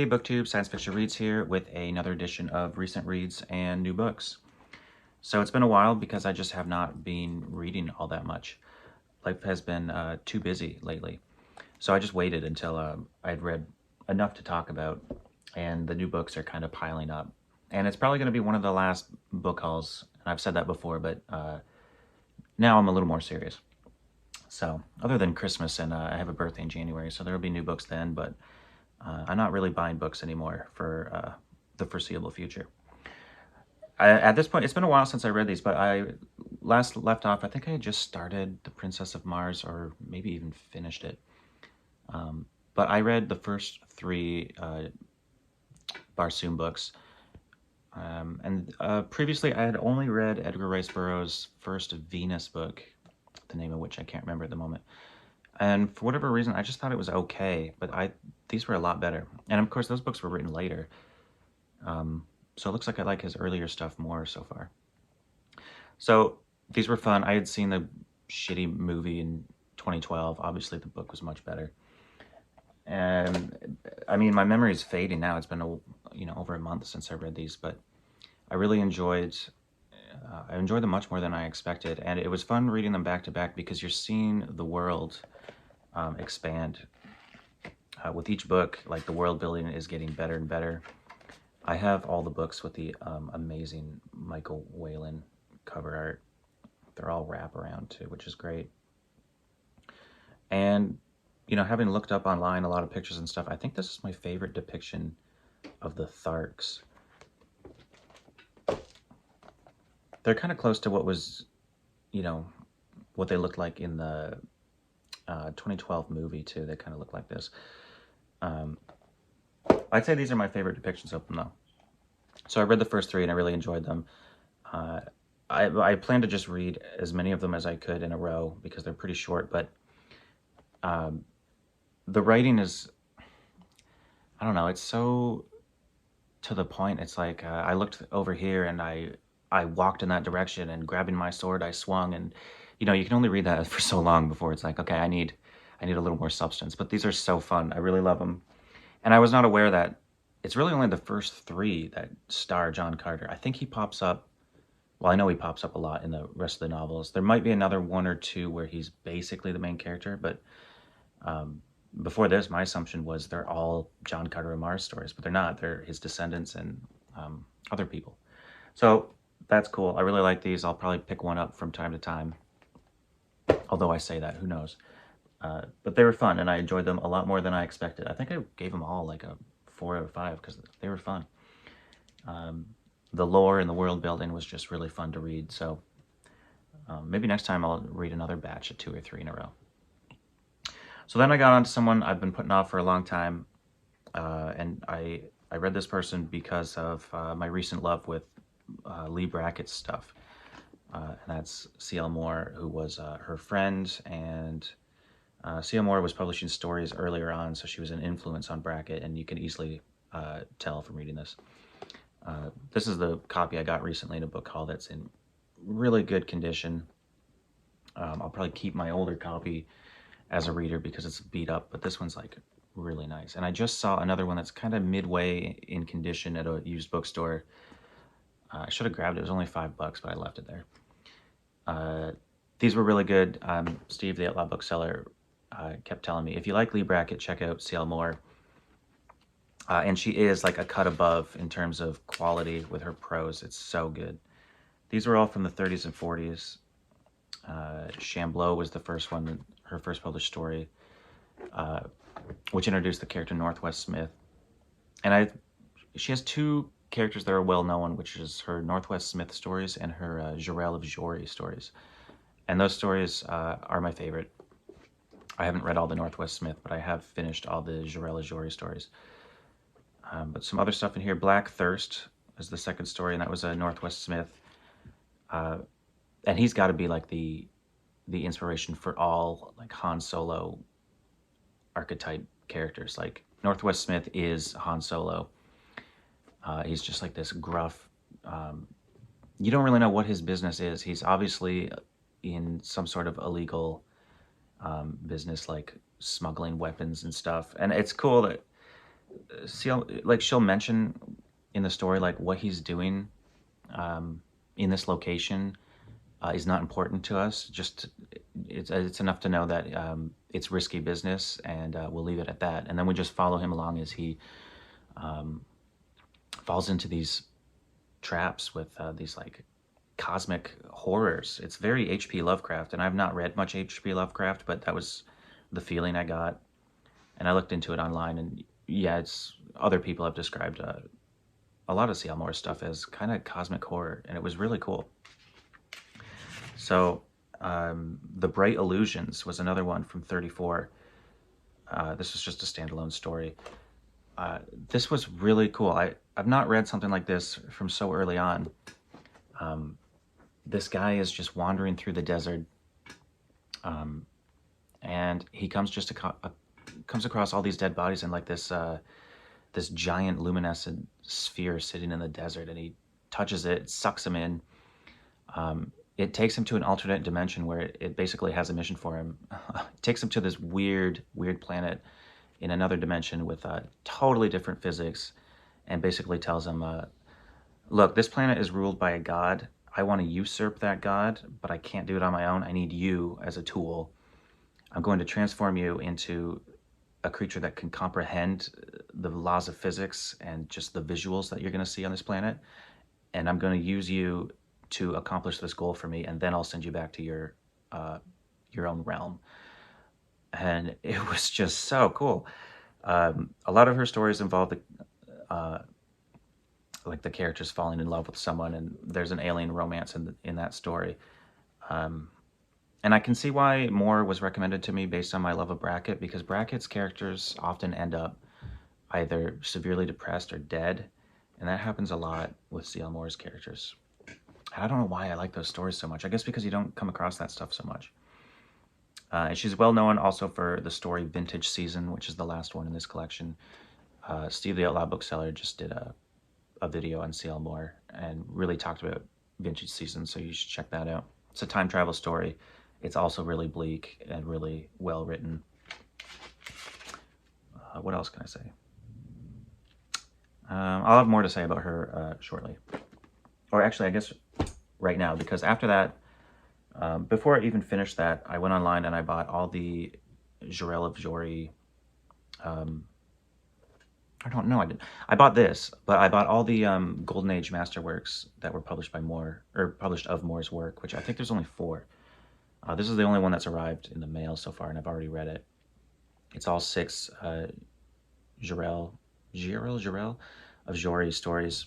Hey, BookTube, Science Fiction Reads here with another edition of recent reads and new books. So it's been a while because I just have not been reading all that much. Life has been too busy lately. So I just waited until I'd read enough to talk about, and the new books are kind of piling up. And it's probably going to be one of the last book hauls, and I've said that before, but now I'm a little more serious. So other than Christmas, and I have a birthday in January, so there will be new books then, but I'm not really buying books anymore for the foreseeable future. At this point, it's been a while since I read these, but I last left off, I think I had just started The Princess of Mars, or maybe even finished it. But I read the first three Barsoom books. And previously, I had only read Edgar Rice Burroughs' first Venus book, the name of which I can't remember at the moment. And for whatever reason, I just thought it was okay, but these were a lot better. And of course, those books were written later. So it looks like I like his earlier stuff more so far. So these were fun. I had seen the shitty movie in 2012. Obviously, the book was much better. And I mean, my memory is fading now. It's been over a month since I read these, but I really enjoyed them much more than I expected. And it was fun reading them back to back because you're seeing the world expand. With each book, like, the world building is getting better and better. I have all the books with the amazing Michael Whalen cover art. They're all wraparound too, which is great. And, having looked up online a lot of pictures and stuff, I think this is my favorite depiction of the Tharks. They're kind of close to what was, what they looked like in the 2012 movie too. They kind of look like this. I'd say these are my favorite depictions of them, though. So I read the first three, and I really enjoyed them. I plan to just read as many of them as I could in a row because they're pretty short, but the writing is, I don't know, it's so to the point. It's like I looked over here, and I walked in that direction, and grabbing my sword, I swung, and, you can only read that for so long before it's like, okay, I need a little more substance. But these are so fun. I really love them. And I was not aware that it's really only the first three that star John Carter. I think he pops up, well, I know he pops up a lot in the rest of the novels. There might be another one or two where he's basically the main character, but before this, my assumption was they're all John Carter of Mars stories, but they're not. They're his descendants and other people. So that's cool. I really like these. I'll probably pick one up from time to time. Although I say that, who knows? But they were fun, and I enjoyed them a lot more than I expected. I think I gave them all like a 4 out of 5 because they were fun. The lore and the world building was just really fun to read. So maybe next time I'll read another batch of 2 or 3 in a row. So then I got on to someone I've been putting off for a long time, and I read this person because of my recent love with Lee Brackett's stuff. And that's C.L. Moore, who was her friend, and C.L. Moore was publishing stories earlier on, so she was an influence on Brackett, and you can easily tell from reading this. This is the copy I got recently in a book haul that's in really good condition. I'll probably keep my older copy as a reader because it's beat up, but this one's like really nice. And I just saw another one that's kind of midway in condition at a used bookstore. I should have grabbed it. It was only $5, but I left it there. These were really good. Steve, the Outlaw Bookseller, kept telling me, if you like Lee Brackett, check out C.L. Moore. And she is like a cut above in terms of quality with her prose. It's so good. These were all from the 30s and 40s. Shambleau was the first one, her first published story, which introduced the character Northwest Smith. And she has 2 characters that are well known, which is her Northwest Smith stories and her Jarell of Jory stories. And those stories are my favorite. I haven't read all the Northwest Smith, but I have finished all the Jarell of Jory stories. But some other stuff in here. Black Thirst is the second story, and that was a Northwest Smith. And he's got to be like the inspiration for all like Han Solo archetype characters. Like, Northwest Smith is Han Solo. He's just like this gruff. You don't really know what his business is. He's obviously in some sort of illegal business, like smuggling weapons and stuff. And it's cool that like she'll mention in the story like what he's doing um, in this location is not important to us. Just it's enough to know that it's risky business, and we'll leave it at that. And then we just follow him along as he um, falls into these traps with these like cosmic horrors. It's very H.P. Lovecraft, and I've not read much H.P. Lovecraft, but that was the feeling I got. And I looked into it online, and yeah, it's other people have described a lot of C.L. Moore's stuff as kind of cosmic horror, and it was really cool. So, The Bright Illusions was another one from 34. This was just a standalone story. This was really cool. I've not read something like this from so early on. This guy is just wandering through the desert, and he comes across all these dead bodies and like this giant luminescent sphere sitting in the desert, and he touches it, it sucks him in. It takes him to an alternate dimension where it basically has a mission for him. It takes him to this weird planet in another dimension with totally different physics, and basically tells him, look, this planet is ruled by a god. I want to usurp that god, but I can't do it on my own. I need you as a tool. I'm going to transform you into a creature that can comprehend the laws of physics and just the visuals that you're going to see on this planet. And I'm going to use you to accomplish this goal for me, and then I'll send you back to your own realm. And it was just so cool. A lot of her stories involve like the characters falling in love with someone, and there's an alien romance in that story. And I can see why Moore was recommended to me based on my love of Brackett, because Brackett's characters often end up either severely depressed or dead, and that happens a lot with C.L. Moore's characters. And I don't know why I like those stories so much. I guess because you don't come across that stuff so much. And she's well known also for the story Vintage Season, which is the last one in this collection. Steve the Outlaw Bookseller just did a video on C.L. Moore and really talked about Vintage Season, so you should check that out. It's a time travel story. It's also really bleak and really well written. What else can I say? I'll have more to say about her shortly. Or actually, I guess right now, because after that, before I even finished that, I went online and I bought all the Jarell of Jory. I don't know, I didn't. I bought this, but I bought all the Golden Age masterworks that were published by Moore, or published of Moore's work, which I think there's only 4. This is the only one that's arrived in the mail so far, and I've already read it. It's all 6 Jarell of Jory stories,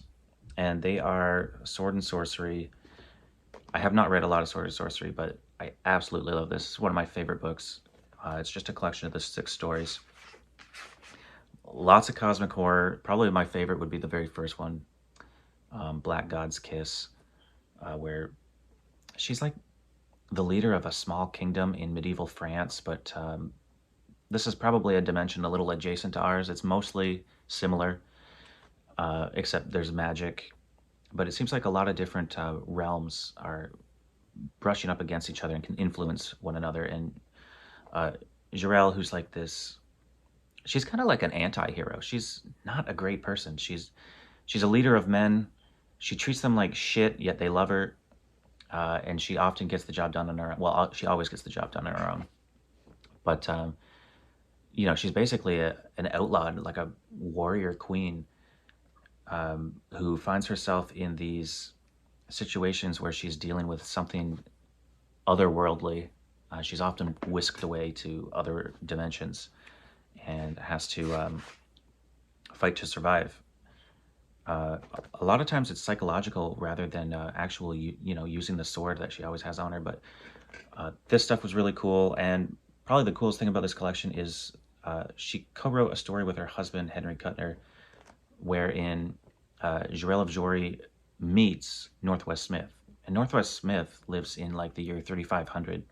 and they are sword and sorcery. I have not read a lot of sword and sorcery, but I absolutely love this. It's one of my favorite books. It's just a collection of the 6 stories. Lots of cosmic horror. Probably my favorite would be the very first one, Black God's Kiss, where she's like the leader of a small kingdom in medieval France, but this is probably a dimension a little adjacent to ours. It's mostly similar, except there's magic. But it seems like a lot of different realms are brushing up against each other and can influence one another. And Jarell, who's like this, she's kind of like an anti-hero. She's not a great person. She's a leader of men. She treats them like shit, yet they love her. And she often gets the job done on her own. Well, she always gets the job done on her own. But, you know, she's basically an outlaw, like a warrior queen, who finds herself in these situations where she's dealing with something otherworldly. She's often whisked away to other dimensions and has to fight to survive. A lot of times it's psychological rather than actual, you know, using the sword that she always has on her. But this stuff was really cool, and probably the coolest thing about this collection is she co-wrote a story with her husband, Henry Kuttner, wherein Jarell of Jory meets Northwest Smith. And Northwest Smith lives in like the year 3500,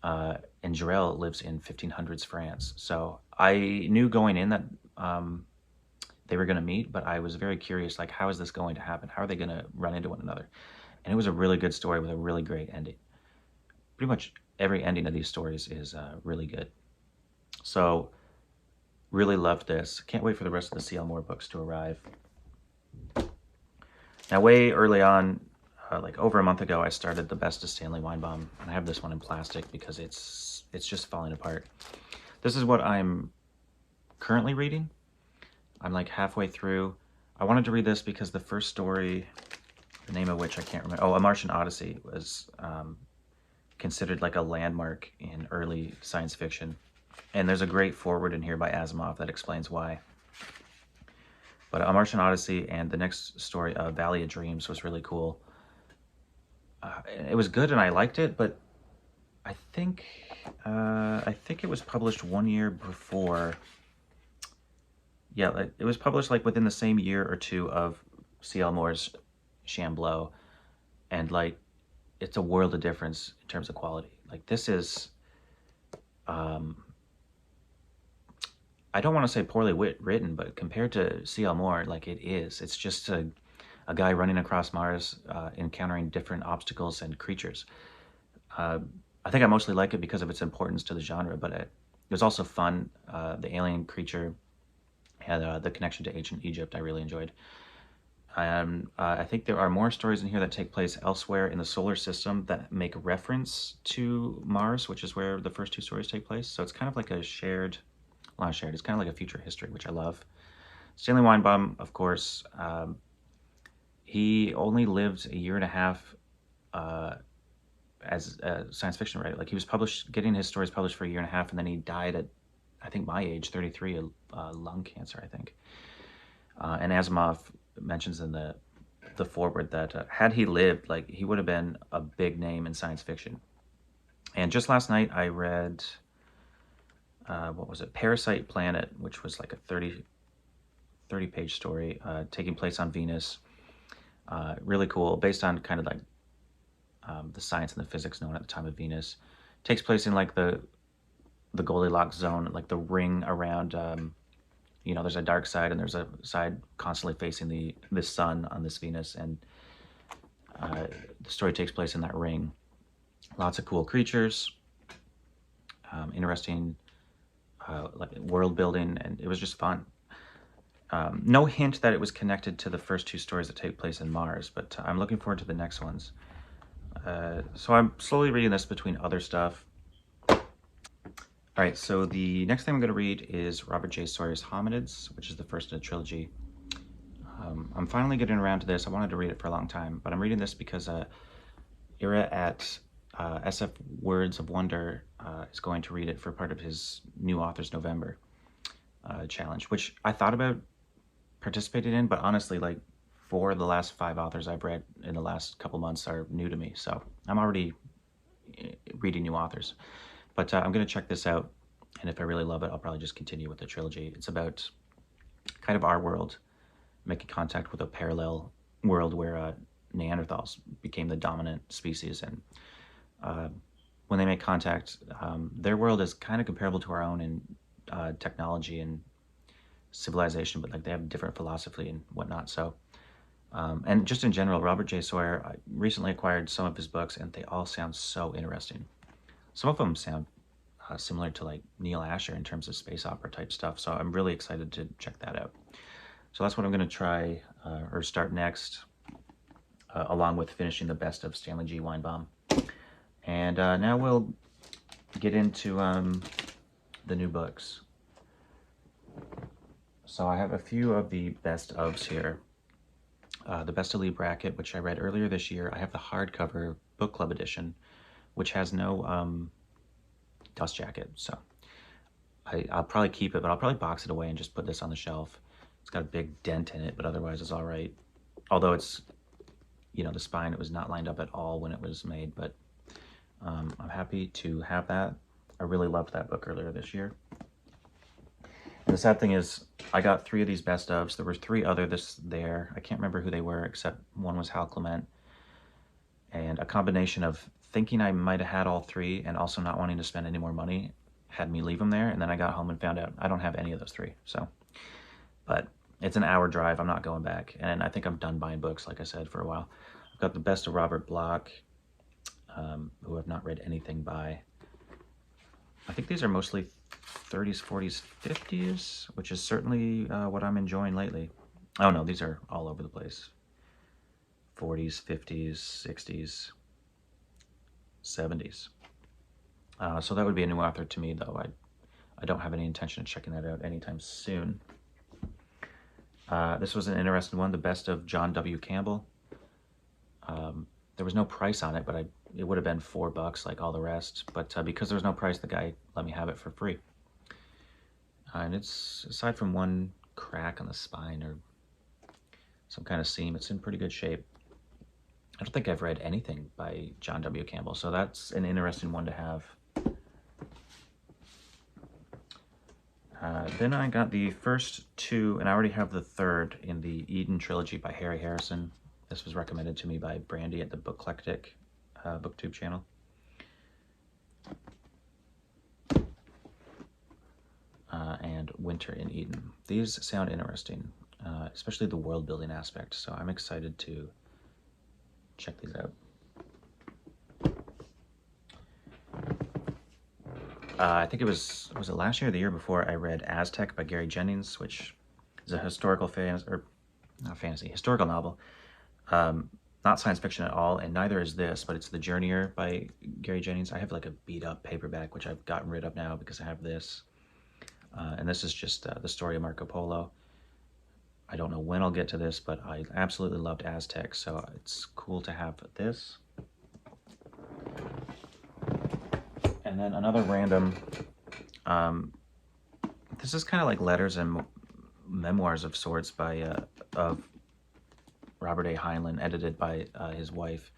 and Jarell lives in 1500s France. So I knew going in that they were going to meet, but I was very curious, like, how is this going to happen? How are they going to run into one another? And it was a really good story with a really great ending. Pretty much every ending of these stories is really good. So Really loved this. Can't wait for the rest of the C.L. Moore books to arrive. Now, way early on, like over a month ago, I started The Best of Stanley Weinbaum, and I have this one in plastic because it's just falling apart. This is what I'm currently reading. I'm like halfway through. I wanted to read this because the first story, the name of which I can't remember, A Martian Odyssey, was considered like a landmark in early science fiction. And there's a great foreword in here by Asimov that explains why. But A Martian Odyssey and the next story, Valley of Dreams, was really cool. It was good and I liked it, but I think it was published 1 year before. Yeah, it was published like within the same year or two of C.L. Moore's Shambleau, and like it's a world of difference in terms of quality. Like this is, I don't want to say poorly written, but compared to C.L. Moore, like it is. It's just a guy running across Mars, encountering different obstacles and creatures. I think I mostly like it because of its importance to the genre, but it was also fun. The alien creature had the connection to ancient Egypt I really enjoyed. I think there are more stories in here that take place elsewhere in the solar system that make reference to Mars, which is where the first two stories take place. So it's kind of like a shared, well, not shared, it's kind of like a future history, which I love. Stanley Weinbaum, of course, he only lived a year and a half as a science fiction writer. Like he was getting his stories published for a year and a half, and then he died at, I think, my age, 33, lung cancer, I think. And Asimov mentions in the foreword that had he lived, like he would have been a big name in science fiction. And just last night I read, what was it, Parasite Planet, which was like a 30-page story taking place on Venus. Really cool, based on kind of like the science and the physics known at the time of Venus. Takes place in like the Goldilocks zone, like the ring around, there's a dark side and there's a side constantly facing the sun on this Venus, and the story takes place in that ring. Lots of cool creatures, interesting like world building, and it was just fun. No hint that it was connected to the first two stories that take place in Mars, but I'm looking forward to the next ones. So I'm slowly reading this between other stuff. All right, so the next thing I'm going to read is Robert J. Sawyer's Hominids, which is the first in a trilogy. I'm finally getting around to this. I wanted to read it for a long time, but I'm reading this because Ira at SF Words of Wonder is going to read it for part of his New Authors November challenge, which I thought about participating in, but honestly, like 4 of the last 5 authors I've read in the last couple months are new to me, so I'm already reading new authors. But I'm going to check this out, and if I really love it, I'll probably just continue with the trilogy. It's about kind of our world making contact with a parallel world where Neanderthals became the dominant species, and when they make contact, their world is kind of comparable to our own in technology and civilization, but like they have different philosophy and whatnot. So, and just in general, Robert J. Sawyer, I recently acquired some of his books, and they all sound so interesting. Some of them sound similar to like Neil Asher in terms of space opera type stuff. So I'm really excited to check that out. So that's what I'm going to try or start next, along with finishing the best of Stanley G. Weinbaum. And now we'll get into the new books. So I have a few of the best ofs here. The Best of Lee Brackett, which I read earlier this year. I have the hardcover book club edition, which has no dust jacket. So I'll probably keep it, but I'll probably box it away and just put this on the shelf. It's got a big dent in it, but otherwise it's all right. Although it's, the spine, it was not lined up at all when it was made, but I'm happy to have that. I really loved that book earlier this year. And the sad thing is, I got 3 of these best ofs. There were 3 other there. I can't remember who they were, except one was Hal Clement. And a combination of thinking I might have had all 3 and also not wanting to spend any more money had me leave them there. And then I got home and found out I don't have any of those 3. So, but it's an hour drive. I'm not going back. And I think I'm done buying books, like I said, for a while. I've got the best of Robert Bloch, who I've not read anything by. I think these are mostly 30s, 40s, 50s, which is certainly what I'm enjoying lately. Oh no, these are all over the place. 40s, 50s, 60s, 70s. So that would be a new author to me, though. I don't have any intention of checking that out anytime soon. This was an interesting one, The Best of John W. Campbell. There was no price on it, but it would have been $4 like all the rest. But because there was no price, the guy let me have it for free. And it's, aside from one crack on the spine or some kind of seam, it's in pretty good shape. I don't think I've read anything by John W. Campbell, so that's an interesting one to have. Then I got the first two, and I already have the third in the Eden Trilogy by Harry Harrison. This was recommended to me by Brandy at the Booklectic booktube channel. And Winter in Eden. These sound interesting, especially the world building aspect, so I'm excited to check these out. I think it was it last year or the year before, I read Aztec by Gary Jennings, which is a historical historical novel. Not science fiction at all, and neither is this, but it's The Journeyer by Gary Jennings. I have like a beat up paperback, which I've gotten rid of now because I have this. And this is just the story of Marco Polo. I don't know when I'll get to this, but I absolutely loved Aztec, so it's cool to have this. And then another random, this is kind of like letters and memoirs of sorts by of Robert A. Heinlein, edited by his wife.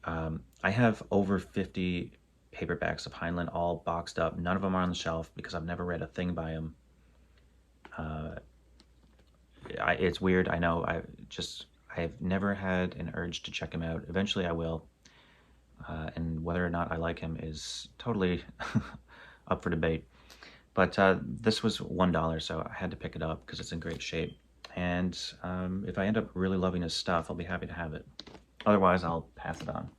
I have over 50 paperbacks of Heinlein, all boxed up. None of them are on the shelf because I've never read a thing by him. It's weird, I know. I've never had an urge to check him out. Eventually I will. And whether or not I like him is totally up for debate. But this was $1, so I had to pick it up because it's in great shape. And if I end up really loving his stuff, I'll be happy to have it. Otherwise, I'll pass it on.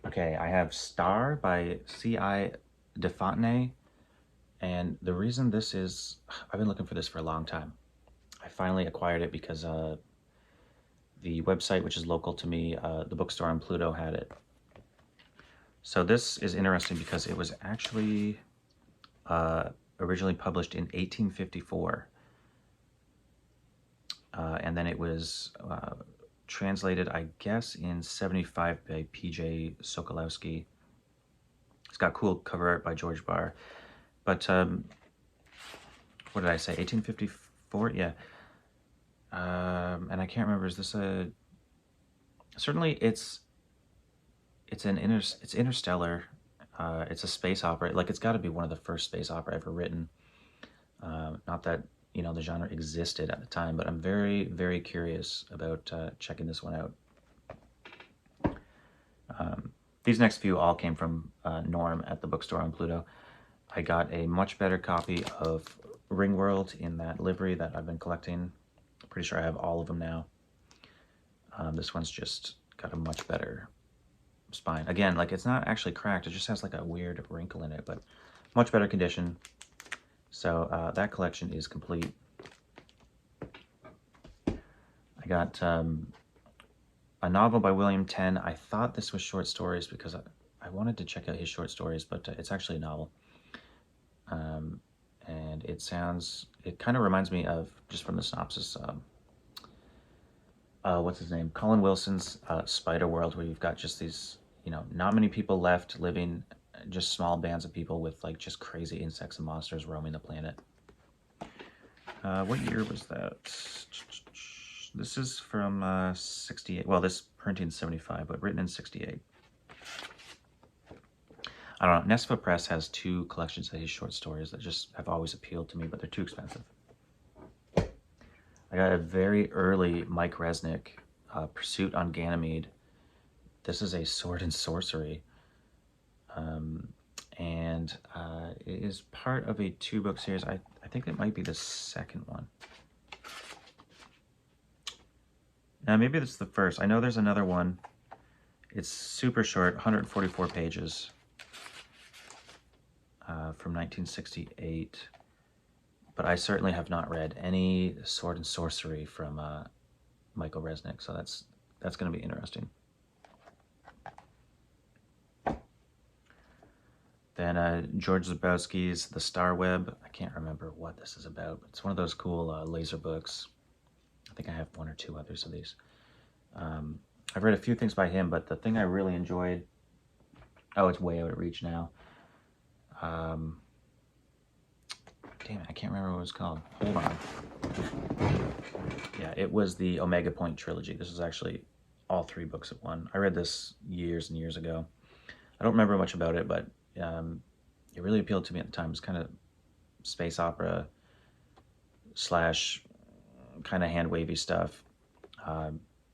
Okay, I have Star by C.I. DeFontenay. And the reason this is, I've been looking for this for a long time. I finally acquired it because the website, which is local to me, the bookstore on Pluto, had it. So this is interesting because it was actually originally published in 1854. And then it was translated, I guess, in 75 by P.J. Sokolowski. It's got cool cover art by George Barr. But, what did I say, 1854? Yeah. And I can't remember, is this a... Certainly it's interstellar. It's a space opera. Like, it's got to be one of the first space opera ever written. Not that, you know, the genre existed at the time, but I'm very, very curious about checking this one out. These next few all came from Norm at the bookstore on Pluto. I got a much better copy of Ringworld in that livery that I've been collecting. Pretty sure I have all of them now. This one's just got a much better spine. Again, like, it's not actually cracked. It just has like a weird wrinkle in it, but much better condition. So that collection is complete. I got a novel by William Tenn. I thought this was short stories because I wanted to check out his short stories, but it's actually a novel. And it kind of reminds me of, just from the synopsis, what's his name? Colin Wilson's Spider World, where you've got just these, you know, not many people left living, just small bands of people with like just crazy insects and monsters roaming the planet. What year was that? This is from 68. Well, this printing 75, but written in 68. I don't know. Nesfa Press has two collections of his short stories that just have always appealed to me, but they're too expensive. I got a very early Mike Resnick, Pursuit on Ganymede. This is a Sword and Sorcery. And it is part of a 2-book series. I think it might be the second one. Now, maybe it's the first. I know there's another one It's super short, 144 pages, from 1968. But I certainly have not read any Sword and Sorcery from Michael Resnick, so that's going to be interesting. Then George Zabowski's The Star Web. I can't remember what this is about. It's one of those cool laser books. I think I have one or two others of these. I've read a few things by him, but the thing I really enjoyed... Oh, it's way out of reach now. Damn it, I can't remember what it was called. Hold on. Yeah, it was the Omega Point Trilogy. This is actually all 3 books of one. I read this years and years ago. I don't remember much about it, but it really appealed to me at the time. It's kind of space opera slash kind of hand-wavy stuff.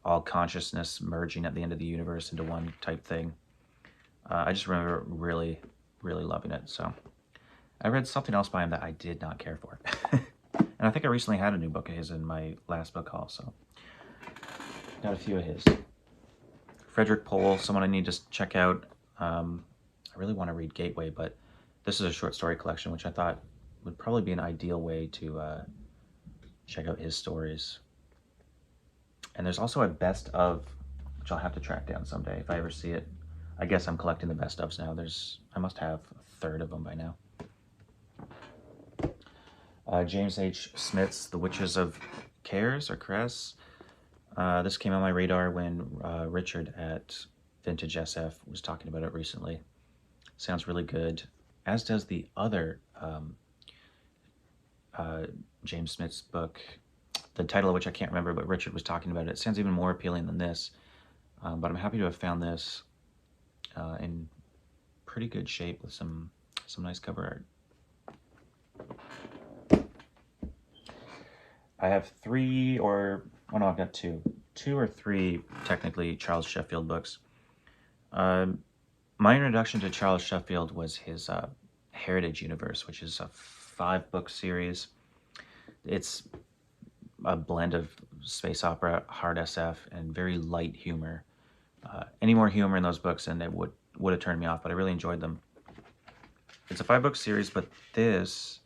All consciousness merging at the end of the universe into one type thing. I just remember really, really loving it. So I read something else by him that I did not care for. And I think I recently had a new book of his in my last book haul, so got a few of his. Frederick Pohl, someone I need to check out. I really want to read Gateway, but this is a short story collection, which I thought would probably be an ideal way to check out his stories. And there's also a best of, which I'll have to track down someday if I ever see it. I guess I'm collecting the best ofs now. I must have a third of them by now. James H. Smith's The Witches of Cares, or Cress. This came on my radar when Richard at Vintage SF was talking about it recently. Sounds really good, as does the other James Smith's book, the title of which I can't remember, but Richard was talking about it. It sounds even more appealing than this, but I'm happy to have found this in pretty good shape with some nice cover art. I have I've got two or three technically Charles Sheffield books. My introduction to Charles Sheffield was his Heritage Universe, which is a 5-book series. It's a blend of space opera, hard SF, and very light humor. Any more humor in those books and it would have turned me off, but I really enjoyed them. It's a 5-book series, but this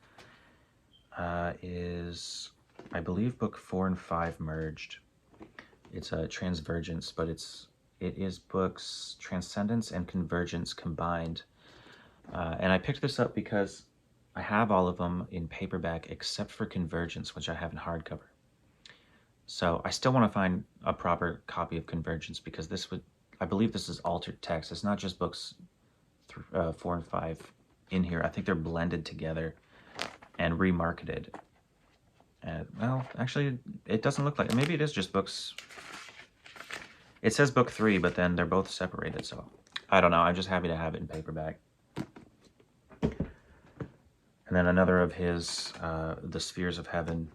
is, I believe, book 4 and 5 merged. It's a Transvergence, but it is books Transcendence and Convergence combined. And I picked this up because I have all of them in paperback except for Convergence, which I have in hardcover. So I still want to find a proper copy of Convergence because I believe this is altered text. It's not just books 4 and 5 in here. I think they're blended together and remarketed. Well, actually, it doesn't look like it. Maybe it is just books. It says book 3, but then they're both separated, so I don't know. I'm just happy to have it in paperback. And then another of his, The Spheres of Heaven.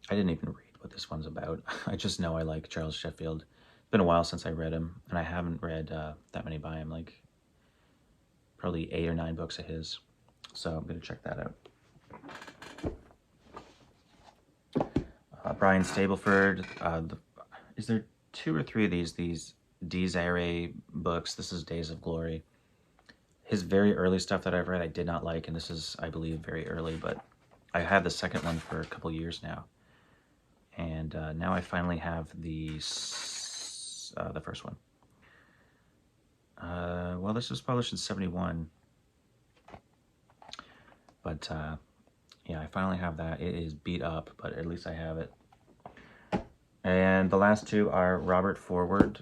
I didn't even read what this one's about. I just know I like Charles Sheffield. It's been a while since I read him, and I haven't read that many by him, like probably 8 or 9 books of his. So I'm going to check that out. Brian Stableford. Is there 2 or 3 of these Desiree books? This is Days of Glory. His very early stuff that I've read I did not like, and this is, I believe, very early, but I had the second one for a couple years now. And now I finally have the first one. Well, this was published in 71. But, yeah, I finally have that. It is beat up, but at least I have it. And the last 2 are Robert Forward,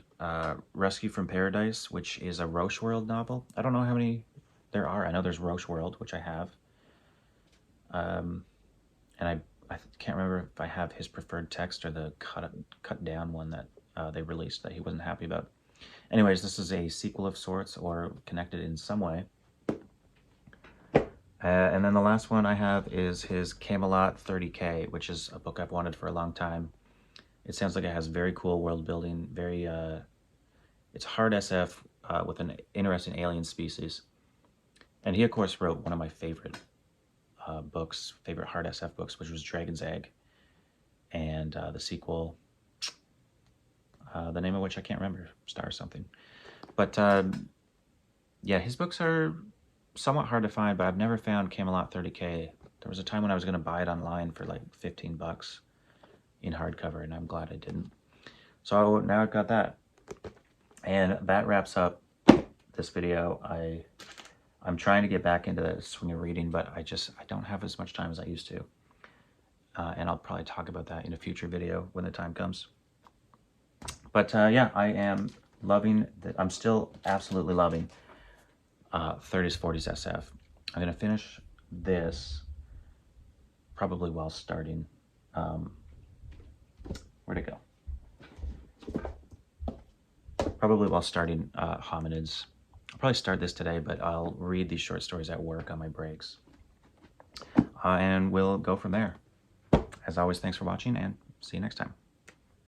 Rescue from Paradise, which is a Roche World novel. I don't know how many there are. I know there's Roche World, which I have. And I can't remember if I have his preferred text or the cut down one that they released that he wasn't happy about. Anyways, this is a sequel of sorts or connected in some way. And then the last one I have is his Camelot 30K, which is a book I've wanted for a long time. It sounds like it has very cool world building, it's hard SF with an interesting alien species. And he, of course, wrote one of my favorite favorite hard SF books, which was Dragon's Egg. And the sequel, the name of which I can't remember, Star something. But yeah, his books are somewhat hard to find, but I've never found Camelot 30K. There was a time when I was going to buy it online for like 15 bucks in hardcover, and I'm glad I didn't. So now I've got that. And that wraps up this video. I'm trying to get back into the swing of reading, but I don't have as much time as I used to. And I'll probably talk about that in a future video when the time comes. But yeah, I am loving, I'm still absolutely loving 30s, 40s SF. I'm going to finish this probably while starting, where'd it go? Probably while starting Hominids. I'll probably start this today, but I'll read these short stories at work on my breaks. And we'll go from there. As always, thanks for watching, and see you next time.